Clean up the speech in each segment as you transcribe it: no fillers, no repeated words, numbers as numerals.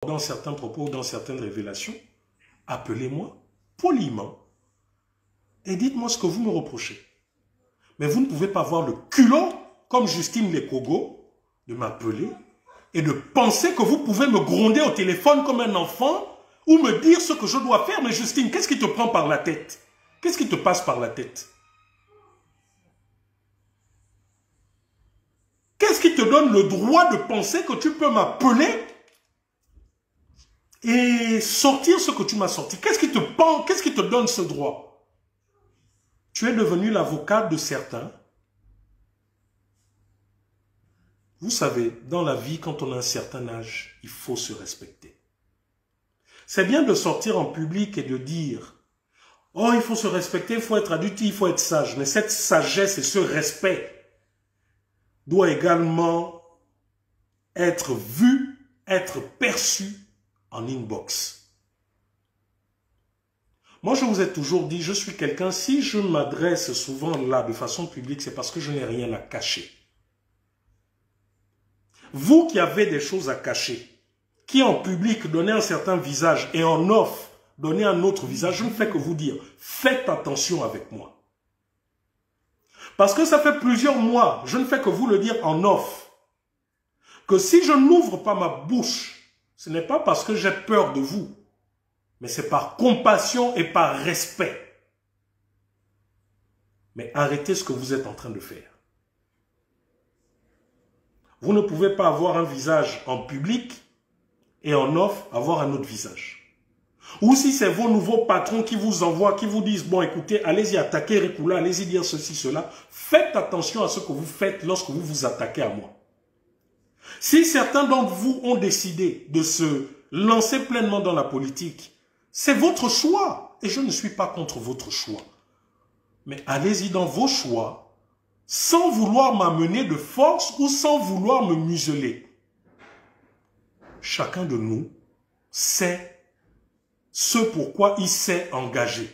dans certains propos, dans certaines révélations, appelez-moi poliment et dites-moi ce que vous me reprochez. Mais vous ne pouvez pas avoir le culot, comme Justine Lekogo, de m'appeler et de penser que vous pouvez me gronder au téléphone comme un enfant ou me dire ce que je dois faire. Mais Justine, qu'est-ce qui te prend par la tête? Qu'est-ce qui te passe par la tête? Qu'est-ce qui te donne le droit de penser que tu peux m'appeler et sortir ce que tu m'as sorti? Qu'est-ce qui te donne ce droit? Tu es devenu l'avocat de certains. Vous savez, dans la vie, quand on a un certain âge, il faut se respecter. C'est bien de sortir en public et de dire « Oh, il faut se respecter, il faut être adulte, il faut être sage. » Mais cette sagesse et ce respect doit également être vu, être perçu en inbox. Moi, je vous ai toujours dit, je suis quelqu'un, si je m'adresse souvent là de façon publique, c'est parce que je n'ai rien à cacher. Vous qui avez des choses à cacher, qui en public donnez un certain visage et en off donnez un autre visage, je ne fais que vous dire, faites attention avec moi. Parce que ça fait plusieurs mois, je ne fais que vous le dire en off, que si je n'ouvre pas ma bouche, ce n'est pas parce que j'ai peur de vous, mais c'est par compassion et par respect. Mais arrêtez ce que vous êtes en train de faire. Vous ne pouvez pas avoir un visage en public et en off avoir un autre visage. Ou si c'est vos nouveaux patrons qui vous envoient, qui vous disent, bon écoutez, allez-y attaquer Rekula, allez-y dire ceci, cela. Faites attention à ce que vous faites lorsque vous vous attaquez à moi. Si certains d'entre vous ont décidé de se lancer pleinement dans la politique, c'est votre choix. Et je ne suis pas contre votre choix. Mais allez-y dans vos choix, sans vouloir m'amener de force ou sans vouloir me museler. Chacun de nous sait ce pourquoi il s'est engagé.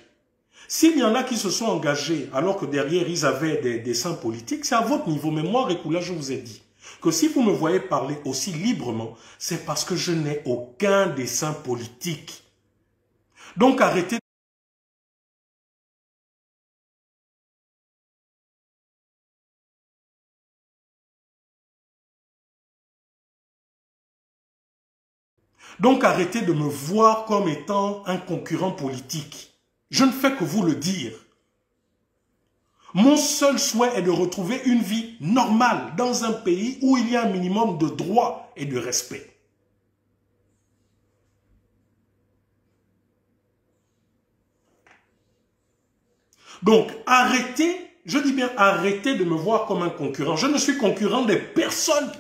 S'il y en a qui se sont engagés alors que derrière ils avaient des desseins politiques, c'est à votre niveau. Mais moi, Rekula, je vous ai dit que si vous me voyez parler aussi librement, c'est parce que je n'ai aucun dessein politique. Donc arrêtez. Donc arrêtez de me voir comme étant un concurrent politique. Je ne fais que vous le dire. Mon seul souhait est de retrouver une vie normale dans un pays où il y a un minimum de droits et de respect. Donc arrêtez, je dis bien arrêtez de me voir comme un concurrent. Je ne suis concurrent des personnes.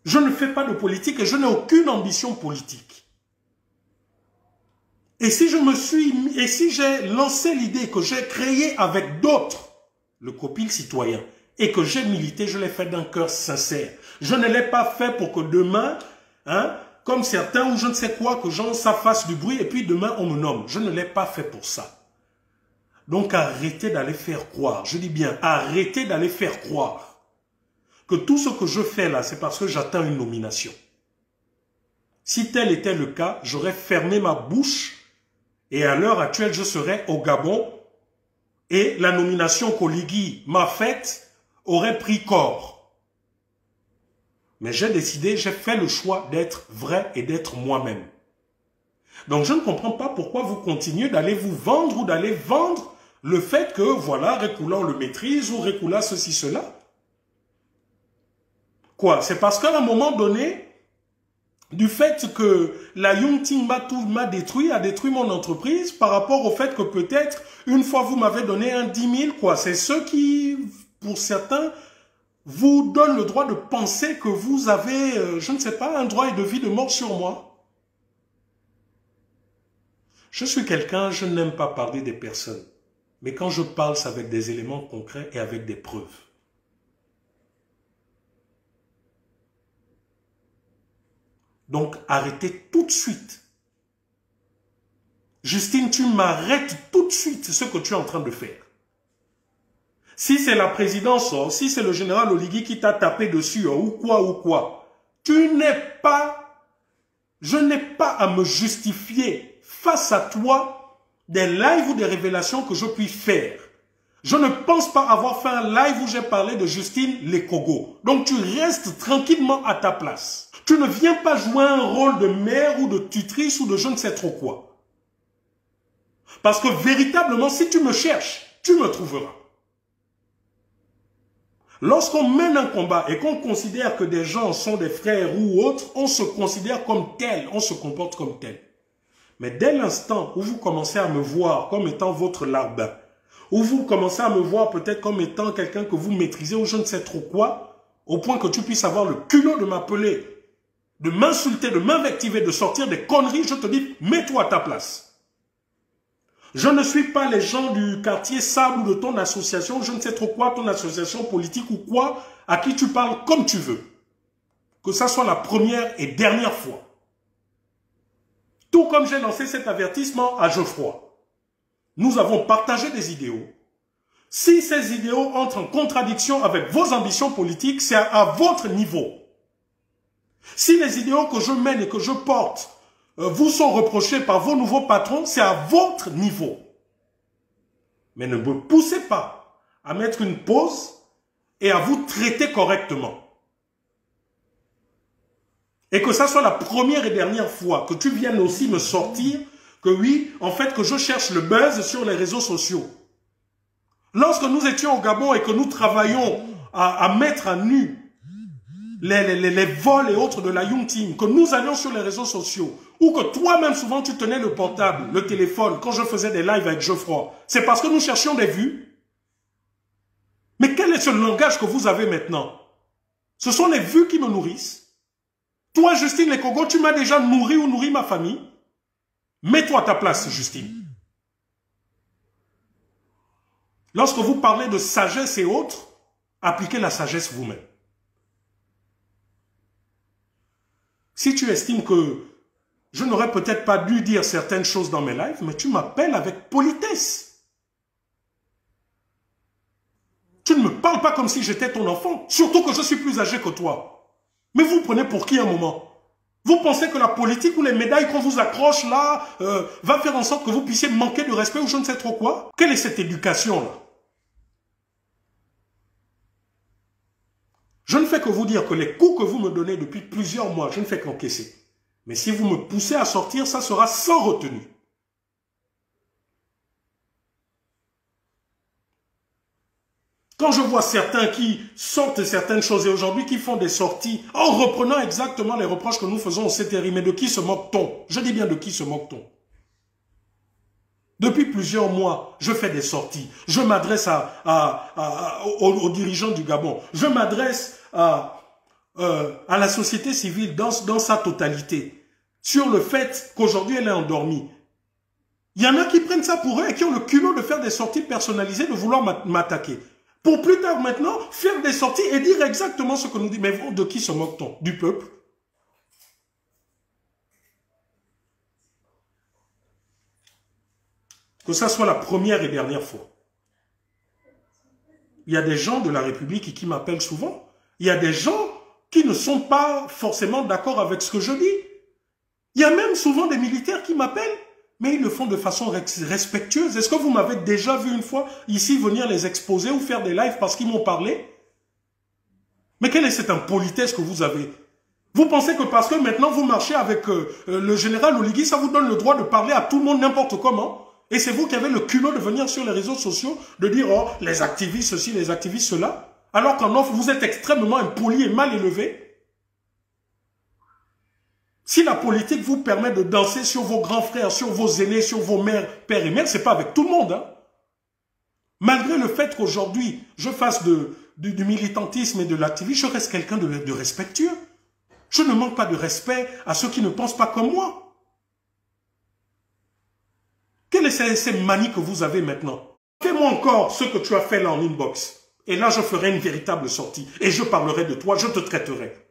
Je ne fais pas de politique et je n'ai aucune ambition politique. Et si j'ai lancé l'idée que j'ai créée avec d'autres, le copil citoyen, et que j'ai milité, je l'ai fait d'un cœur sincère. Je ne l'ai pas fait pour que demain, comme certains ou je ne sais quoi, que ça fasse du bruit et puis demain on me nomme. Je ne l'ai pas fait pour ça. Donc arrêtez d'aller faire croire, je dis bien arrêtez d'aller faire croire que tout ce que je fais là, c'est parce que j'attends une nomination. Si tel était le cas, j'aurais fermé ma bouche et à l'heure actuelle, je serais au Gabon et la nomination qu'Oligui m'a faite aurait pris corps. Mais j'ai décidé, j'ai fait le choix d'être vrai et d'être moi-même. Donc je ne comprends pas pourquoi vous continuez d'aller vous vendre ou d'aller vendre le fait que, voilà, Rekula on le maîtrise ou Rekula ceci, cela. Quoi? C'est parce qu'à un moment donné, du fait que la Yongting m'a détruit, a détruit mon entreprise par rapport au fait que peut-être, une fois vous m'avez donné un 10 000, quoi. C'est ceux qui, pour certains, vous donnent le droit de penser que vous avez, je ne sais pas, un droit et de vie, de mort sur moi. Je suis quelqu'un, je n'aime pas parler des personnes. Mais quand je parle, c'est avec des éléments concrets et avec des preuves. Donc, arrêtez tout de suite. Justine, tu m'arrêtes tout de suite ce que tu es en train de faire. Si c'est la présidence, si c'est le général Oligui qui t'a tapé dessus, ou quoi, tu n'es pas Je n'ai pas à me justifier face à toi des lives ou des révélations que je puis faire. Je ne pense pas avoir fait un live où j'ai parlé de Justine Lekogo. Donc tu restes tranquillement à ta place. Tu ne viens pas jouer un rôle de mère ou de tutrice ou de je ne sais trop quoi. Parce que véritablement, si tu me cherches, tu me trouveras. Lorsqu'on mène un combat et qu'on considère que des gens sont des frères ou autres, on se considère comme tel, on se comporte comme tel. Mais dès l'instant où vous commencez à me voir comme étant votre larbin, où vous commencez à me voir peut-être comme étant quelqu'un que vous maîtrisez ou je ne sais trop quoi, au point que tu puisses avoir le culot de m'appeler, de m'insulter, de m'invectiver, de sortir des conneries, je te dis, mets-toi à ta place. Je ne suis pas les gens du quartier Sable ou de ton association, je ne sais trop quoi, ton association politique ou quoi, à qui tu parles comme tu veux. Que ça soit la première et dernière fois. Tout comme j'ai lancé cet avertissement à Geoffroy. Nous avons partagé des idéaux. Si ces idéaux entrent en contradiction avec vos ambitions politiques, c'est à votre niveau. Si les idéaux que je mène et que je porte vous sont reprochés par vos nouveaux patrons, c'est à votre niveau. Mais ne me poussez pas à mettre une pause et à vous traiter correctement. Et que ça soit la première et dernière fois que tu viennes aussi me sortir que oui, en fait, que je cherche le buzz sur les réseaux sociaux. Lorsque nous étions au Gabon et que nous travaillons à mettre à nu les vols et autres de la Young Team, que nous allions sur les réseaux sociaux, ou que toi-même souvent tu tenais le portable, le téléphone, quand je faisais des lives avec Geoffroy, c'est parce que nous cherchions des vues. Mais quel est ce langage que vous avez maintenant? Ce sont les vues qui me nourrissent. Toi, Justine Lekogo, tu m'as déjà nourri ou nourri ma famille. Mets-toi à ta place, Justine. Lorsque vous parlez de sagesse et autres, appliquez la sagesse vous-même. Si tu estimes que je n'aurais peut-être pas dû dire certaines choses dans mes lives, mais tu m'appelles avec politesse. Tu ne me parles pas comme si j'étais ton enfant, surtout que je suis plus âgé que toi. Mais vous prenez pour qui un moment? Vous pensez que la politique ou les médailles qu'on vous accroche là va faire en sorte que vous puissiez manquer de respect ou je ne sais trop quoi? Quelle est cette éducation-là? Je ne fais que vous dire que les coups que vous me donnez depuis plusieurs mois, je ne fais qu'encaisser. Mais si vous me poussez à sortir, ça sera sans retenue. Quand je vois certains qui sortent certaines choses et aujourd'hui qui font des sorties en reprenant exactement les reproches que nous faisons au CTRI, mais de qui se moque-t-on? Je dis bien de qui se moque-t-on? Depuis plusieurs mois, je fais des sorties. Je m'adresse aux dirigeants du Gabon. Je m'adresse à la société civile dans sa totalité. Sur le fait qu'aujourd'hui elle est endormie. Il y en a qui prennent ça pour eux et qui ont le culot de faire des sorties personnalisées, de vouloir m'attaquer. Pour plus tard maintenant, faire des sorties et dire exactement ce que nous dit. Mais de qui se moque-t-on? Du peuple? Que ça soit la première et dernière fois. Il y a des gens de la République qui m'appellent souvent. Il y a des gens qui ne sont pas forcément d'accord avec ce que je dis. Il y a même souvent des militaires qui m'appellent, mais ils le font de façon respectueuse. Est-ce que vous m'avez déjà vu une fois ici venir les exposer ou faire des lives parce qu'ils m'ont parlé? Mais quelle est cette impolitesse que vous avez? Vous pensez que parce que maintenant vous marchez avec le général Oligui, ça vous donne le droit de parler à tout le monde n'importe comment? Et c'est vous qui avez le culot de venir sur les réseaux sociaux, de dire, oh, les activistes ceci, les activistes cela, alors qu'en off, vous êtes extrêmement impoli et mal élevé. Si la politique vous permet de danser sur vos grands frères, sur vos aînés, sur vos mères, pères et mères, c'est pas avec tout le monde. Hein. Malgré le fait qu'aujourd'hui, je fasse du militantisme et de l'activisme, je reste quelqu'un de respectueux. Je ne manque pas de respect à ceux qui ne pensent pas comme moi. Quelles sont ces manies que vous avez maintenant? Fais-moi encore ce que tu as fait là en inbox. Et là, je ferai une véritable sortie. Et je parlerai de toi, je te traiterai.